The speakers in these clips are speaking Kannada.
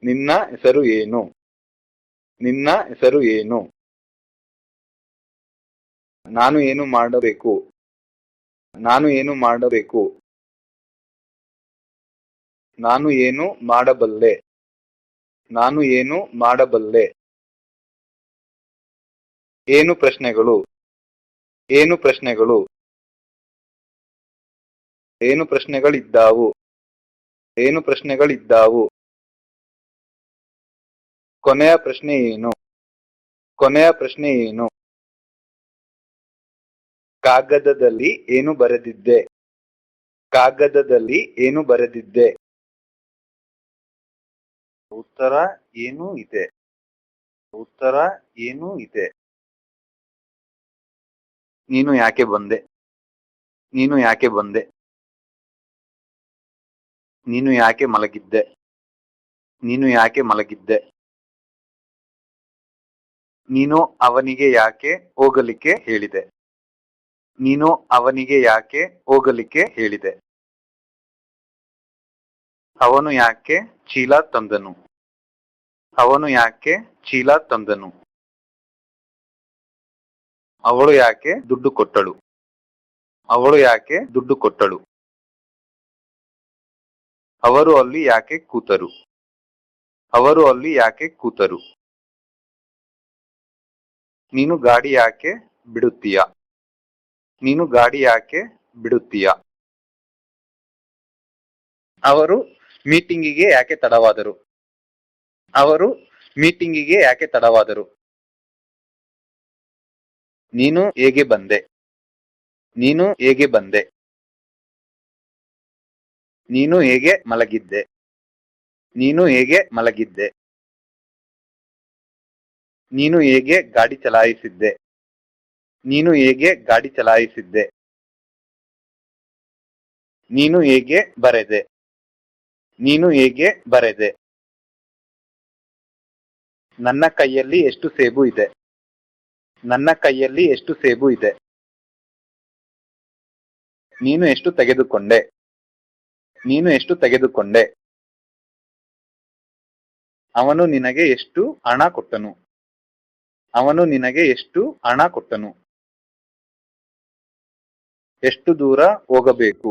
ನಿನ್ನ ಹೆಸರು ಏನು? ನಿನ್ನ ಹೆಸರು ಏನು? ನಾನು ಏನು ಮಾಡಬೇಕು? ನಾನು ಏನು ಮಾಡಬೇಕು? ನಾನು ಏನು ಮಾಡಬಲ್ಲೆ? ನಾನು ಏನು ಮಾಡಬಲ್ಲೆ? ಏನು ಪ್ರಶ್ನೆಗಳು? ಏನು ಪ್ರಶ್ನೆಗಳು? ಏನು ಪ್ರಶ್ನೆಗಳಿದ್ದಾವು? ಏನು ಪ್ರಶ್ನೆಗಳಿದ್ದಾವು? ಕೊನೆಯ ಪ್ರಶ್ನೆ ಏನು? ಕೊನೆಯ ಪ್ರಶ್ನೆ ಏನು? ಕಾಗದದಲ್ಲಿ ಏನು ಬರೆದಿದ್ದೆ? ಕಾಗದದಲ್ಲಿ ಏನು ಬರೆದಿದ್ದೆ? ಉತ್ತರ ಏನೂ ಇದೆ. ಉತ್ತರ ಏನೂ ಇದೆ. ನೀನು ಯಾಕೆ ಬಂದೆ? ನೀನು ಯಾಕೆ ಬಂದೆ? ನೀನು ಯಾಕೆ ಮಲಗಿದ್ದೆ? ನೀನು ಯಾಕೆ ಮಲಗಿದ್ದೆ? ನೀನು ಅವನಿಗೆ ಯಾಕೆ ಹೋಗಲಿಕ್ಕೆ ಹೇಳಿದೆ? ನೀನು ಅವನಿಗೆ ಯಾಕೆ ಹೋಗಲಿಕ್ಕೆ ಹೇಳಿದೆ? ಅವನು ಯಾಕೆ ಚೀಲ ತಂದನು? ಅವನು ಯಾಕೆ ಚೀಲ ತಂದನು? ಅವಳು ಯಾಕೆ ದುಡ್ಡು ಕೊಟ್ಟಳು? ಅವಳು ಯಾಕೆ ದುಡ್ಡು ಕೊಟ್ಟಳು? ಅವರು ಅಲ್ಲಿ ಯಾಕೆ ಕೂತರು? ಅವರು ಅಲ್ಲಿ ಯಾಕೆ ಕೂತರು? ನೀನು ಗಾಡಿ ಯಾಕೆ ಬಿಡುತ್ತೀಯ? ನೀನು ಗಾಡಿ ಯಾಕೆ ಬಿಡುತ್ತೀಯ? ಅವರು ಮೀಟಿಂಗಿಗೆ ಯಾಕೆ ತಡವಾದರು? ಅವರು ಮೀಟಿಂಗಿಗೆ ಯಾಕೆ ತಡವಾದರು? ನೀನು ಹೇಗೆ ಬಂದೆ? ನೀನು ಹೇಗೆ ಬಂದೆ? ನೀನು ಹೇಗೆ ಮಲಗಿದ್ದೆ? ನೀನು ಹೇಗೆ ಮಲಗಿದ್ದೆ? ನೀನು ಹೇಗೆ ಗಾಡಿ ಚಲಾಯಿಸಿದ್ದೆ? ನೀನು ಹೇಗೆ ಗಾಡಿ ಚಲಾಯಿಸಿದ್ದೆ? ನೀನು ಹೇಗೆ ಬರೆದೆ? ನೀನು ಹೇಗೆ ಬರೆದೆ? ನನ್ನ ಕೈಯಲ್ಲಿ ಎಷ್ಟು ಸೇಬು ಇದೆ? ನನ್ನ ಕೈಯಲ್ಲಿ ಎಷ್ಟು ಸೇಬು ಇದೆ? ನೀನು ಎಷ್ಟು ತೆಗೆದುಕೊಂಡೆ? ನೀನು ಎಷ್ಟು ತೆಗೆದುಕೊಂಡೆ? ಅವನು ನಿನಗೆ ಎಷ್ಟು ಹಣ ಕೊಟ್ಟನು? ಅವನು ನಿನಗೆ ಎಷ್ಟು ಹಣ ಕೊಟ್ಟನು? ಎಷ್ಟು ದೂರ ಹೋಗಬೇಕು?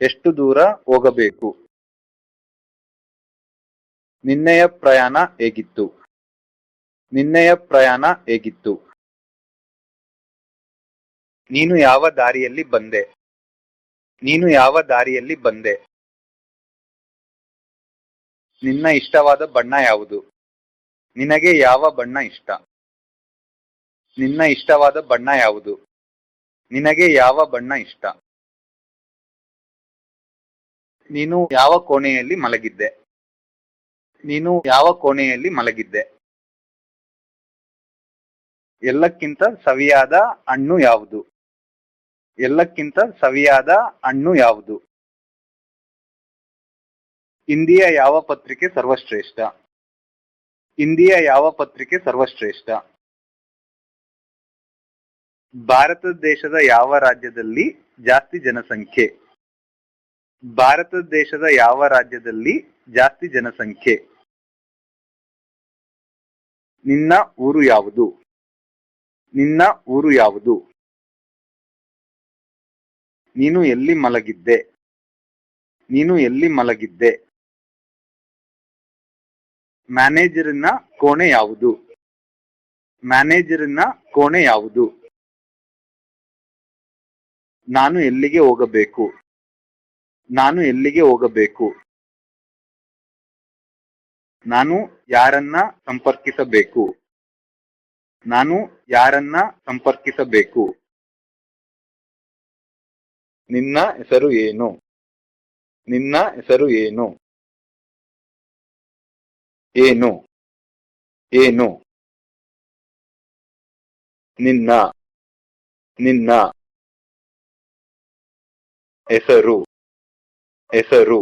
ಎಷ್ಟು ದೂರ ಹೋಗಬೇಕು? ನಿನ್ನೆಯ ಪ್ರಯಾಣ ಹೇಗಿತ್ತು? ನಿನ್ನೆಯ ಪ್ರಯಾಣ ಹೇಗಿತ್ತು? ನೀನು ಯಾವ ದಾರಿಯಲ್ಲಿ ಬಂದೆ? ನೀನು ಯಾವ ದಾರಿಯಲ್ಲಿ ಬಂದೆ? ನಿನ್ನ ಇಷ್ಟವಾದ ಬಣ್ಣ ಯಾವುದು? ನಿನಗೆ ಯಾವ ಬಣ್ಣ ಇಷ್ಟ? ನಿನ್ನ ಇಷ್ಟವಾದ ಬಣ್ಣ ಯಾವುದು? ನಿನಗೆ ಯಾವ ಬಣ್ಣ ಇಷ್ಟ? ನೀನು ಯಾವ ಕೋಣೆಯಲ್ಲಿ ಮಲಗಿದ್ದೆ? ನೀನು ಯಾವ ಕೋಣೆಯಲ್ಲಿ ಮಲಗಿದ್ದೆ? ಎಲ್ಲಕ್ಕಿಂತ ಸವಿಯಾದ ಹಣ್ಣು ಯಾವುದು? ಎಲ್ಲಕ್ಕಿಂತ ಸವಿಯಾದ ಹಣ್ಣು ಯಾವುದು? ಇಂದಿಯ ಯಾವ ಪತ್ರಿಕೆ ಸರ್ವಶ್ರೇಷ್ಠ? ಇಂದಿಯ ಯಾವ ಪತ್ರಿಕೆ ಸರ್ವಶ್ರೇಷ್ಠ? ಭಾರತ ದೇಶದ ಯಾವ ರಾಜ್ಯದಲ್ಲಿ ಜಾಸ್ತಿ ಜನಸಂಖ್ಯೆ? ಭಾರತ ದೇಶದ ಯಾವ ರಾಜ್ಯದಲ್ಲಿ ಜಾಸ್ತಿ ಜನಸಂಖ್ಯೆ? ನಿನ್ನ ಊರು ಯಾವುದು? ನಿನ್ನ ಊರು ಯಾವುದು? ನೀನು ಎಲ್ಲಿ ಮಲಗಿದ್ದೆ? ನೀನು ಎಲ್ಲಿ ಮಲಗಿದ್ದೆ? ಮ್ಯಾನೇಜರಿನ ಕೋಣೆ ಯಾವುದು? ಮ್ಯಾನೇಜರಿನ ಕೋಣೆ ಯಾವುದು? ನಾನು ಎಲ್ಲಿಗೆ ಹೋಗಬೇಕು? ನಾನು ಎಲ್ಲಿಗೆ ಹೋಗಬೇಕು? ನಾನು ಯಾರನ್ನ ಸಂಪರ್ಕಿಸಬೇಕು? ನಾನು ಯಾರನ್ನ ಸಂಪರ್ಕಿಸಬೇಕು? ನಿನ್ನ ಹೆಸರು ಏನು? ನಿನ್ನ ಹೆಸರು ಏನು? ಏನು? ಏನು? ನಿನ್ನ ನಿನ್ನ ಹೆಸರು ಹೆಸರು.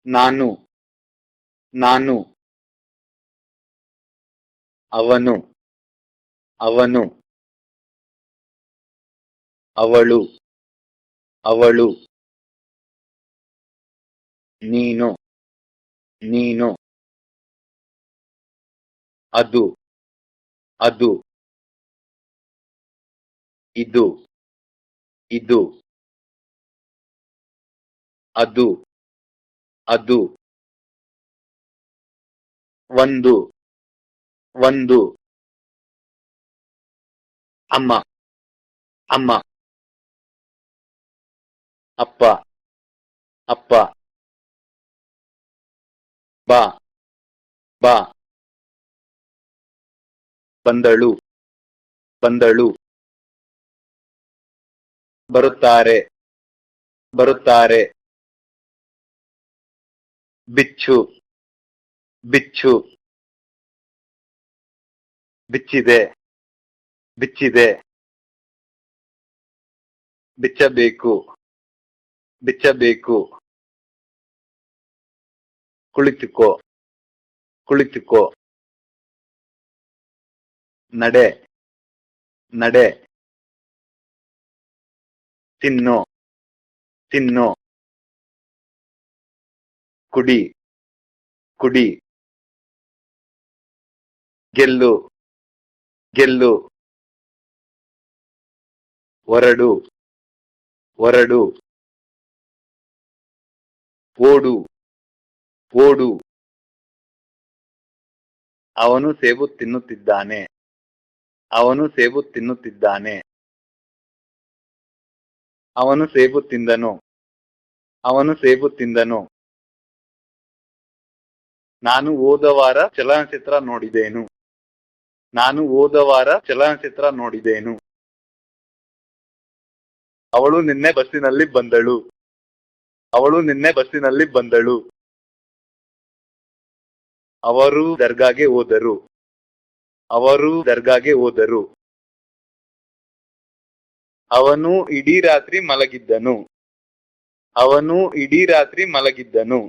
ನಾನು ನಾನು. ಅವನು ಅವನು. ಅವಳು ಅವಳು. ನೀನು ನೀನು ಅದು ಅದು ಇದು ಇದು ಅದು ಅದು ಒಂದು ಒಂದು ಅಮ್ಮ ಅಮ್ಮ ಅಪ್ಪ ಅಪ್ಪ ಬಾ ಬಾ ಬಂದಳು ಬಂದಳು ಬರುತ್ತಾರೆ ಬರುತ್ತಾರೆ ಬಿಚ್ಚು ಬಿಚ್ಚು ಬಿಚ್ಚಿದೆ ಬಿಚ್ಚಿದೆ ಬಿಚ್ಚಬೇಕು ಬಿಚ್ಚಬೇಕು ಕುಳಿತುಕೋ ಕುಳಿತುಕೋ ನಡೆ ನಡೆ ತಿನ್ನು ತಿನ್ನು ಕುಡಿ ಕುಡಿ ಗೆಲ್ಲು ಗೆಲ್ಲು ಹೊರಡು ಹೊರಡು ಓಡು ಓಡು ಅವನು ಸೇಬು ತಿನ್ನುತ್ತಿದ್ದಾನೆ ಅವನು ಸೇಬು ತಿನ್ನುತ್ತಿದ್ದಾನೆ ಅವನು ಸೇಬು ತಿಂದನು ಅವನು ಸೇಬು ತಿಂದನು ನಾನು ಹೋದ ವಾರ ಚಲನಚಿತ್ರ ನೋಡಿದೆನು ನಾನು ಹೋದ ವಾರ ಚಲನಚಿತ್ರ ನೋಡಿದೆನು ಅವಳು ನಿನ್ನೆ ಬಸ್ಸಿನಲ್ಲಿ ಬಂದಳು ಅವಳು ನಿನ್ನೆ ಬಸ್ಸಿನಲ್ಲಿ ಬಂದಳು ಅವರು ದರ್ಗಾಗೆ ಹೋದರು ಅವರು ದರ್ಗಾಗೆ ಹೋದರು ಅವನು ಇಡೀ ರಾತ್ರಿ ಮಲಗಿದ್ದನು ಅವನು ಇಡೀ ರಾತ್ರಿ ಮಲಗಿದ್ದನು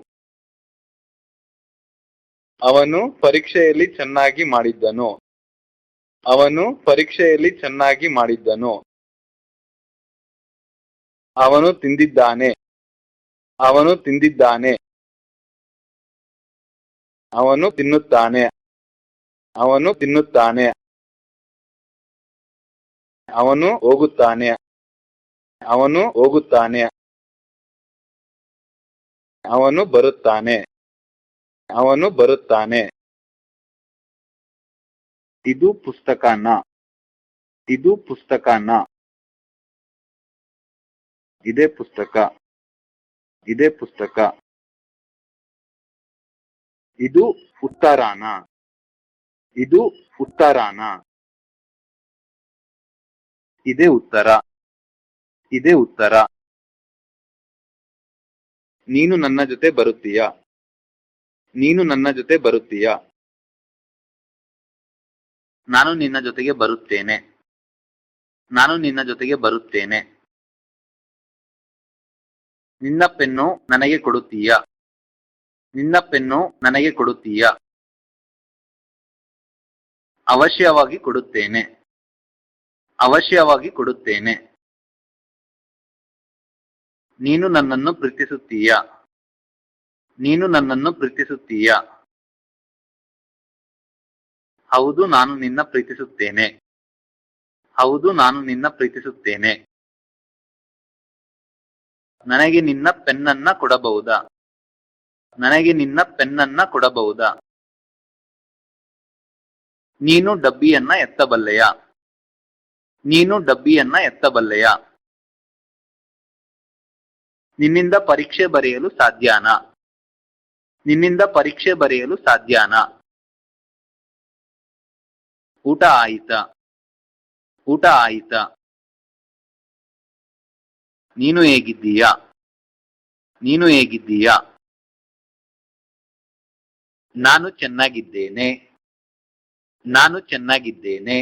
ಅವನು ಪರೀಕ್ಷೆಯಲ್ಲಿ ಚೆನ್ನಾಗಿ ಮಾಡಿದ್ದನು ಅವನು ಪರೀಕ್ಷೆಯಲ್ಲಿ ಚೆನ್ನಾಗಿ ಮಾಡಿದ್ದನು ಅವನು ತಿಂದಿದ್ದಾನೆ ಅವನು ತಿಂದಿದ್ದಾನೆ ಅವನು ತಿನ್ನುತ್ತಾನೆ ಅವನು ತಿನ್ನುತ್ತಾನೆ ಅವನು ಹೋಗುತ್ತಾನೆ ಅವನು ಹೋಗುತ್ತಾನೆ ಅವನು ಬರುತ್ತಾನೆ ಅವನು ಬರುತ್ತಾನೆ ಇದು ಪುಸ್ತಕನ ಇದು ಪುಸ್ತಕನ ಇದೇ ಪುಸ್ತಕ ಇದೇ ಪುಸ್ತಕ ಇದು ಉತ್ತರಾನ ಇದು ಉತ್ತರಾನ ಇದೇ ಉತ್ತರ ಇದೇ ಉತ್ತರ ನೀನು ನನ್ನ ಜೊತೆ ಬರುತ್ತೀಯಾ ನೀನು ನನ್ನ ಜೊತೆ ಬರುತ್ತೀಯಾ ನಾನು ನಿನ್ನ ಜೊತೆಗೆ ಬರುತ್ತೇನೆ ನಾನು ನಿನ್ನ ಜೊತೆಗೆ ಬರುತ್ತೇನೆ ನಿನ್ನ ಪೆನ್ನು ನನಗೆ ಕೊಡುತ್ತೀಯಾ ನಿನ್ನ ಪೆನ್ನು ನನಗೆ ಕೊಡುತ್ತೀಯಾ ಅವಶ್ಯವಾಗಿ ಕೊಡುತ್ತೇನೆ ಅವಶ್ಯವಾಗಿ ಕೊಡುತ್ತೇನೆ ನೀನು ನನ್ನನ್ನು ಪ್ರೀತಿಸುತ್ತೀಯಾ ನೀನು ನನ್ನನ್ನು ಪ್ರೀತಿಸುತ್ತೀಯಾ ಹೌದು ನಾನು ನಿನ್ನ ಪ್ರೀತಿಸುತ್ತೇನೆ ಹೌದು ನಾನು ನಿನ್ನ ಪ್ರೀತಿಸುತ್ತೇನೆ ನನಗೆ ನಿನ್ನ ಪೆನ್ನನ್ನ ಕೊಡಬಹುದಾ ನನಗೆ ನಿನ್ನ ಪೆನ್ನನ್ನ ಕೊಡಬಹುದಾ ನೀನು ಡಬ್ಬಿಯನ್ನ ಎತ್ತಬಲ್ಲೆಯಾ ನೀನು ಡಬ್ಬಿಯನ್ನ ಎತ್ತಬಲ್ಲೆಯಾ ನಿನ್ನಿಂದ ಪರೀಕ್ಷೆ ಬರೆಯಲು ಸಾಧ್ಯನಾ ನಿನ್ನಿಂದ ಪರೀಕ್ಷೆ ಬರೆಯಲು ಸಾಧ್ಯನಾ ಊಟ ಆಯಿತಾ ಊಟ ಆಯಿತಾ ನೀನು ಹೇಗಿದ್ದೀಯಾ ನೀನು ಹೇಗಿದ್ದೀಯಾ ನಾನು ಚೆನ್ನಾಗಿದ್ದೇನೆ ನಾನು ಚೆನ್ನಾಗಿದ್ದೇನೆ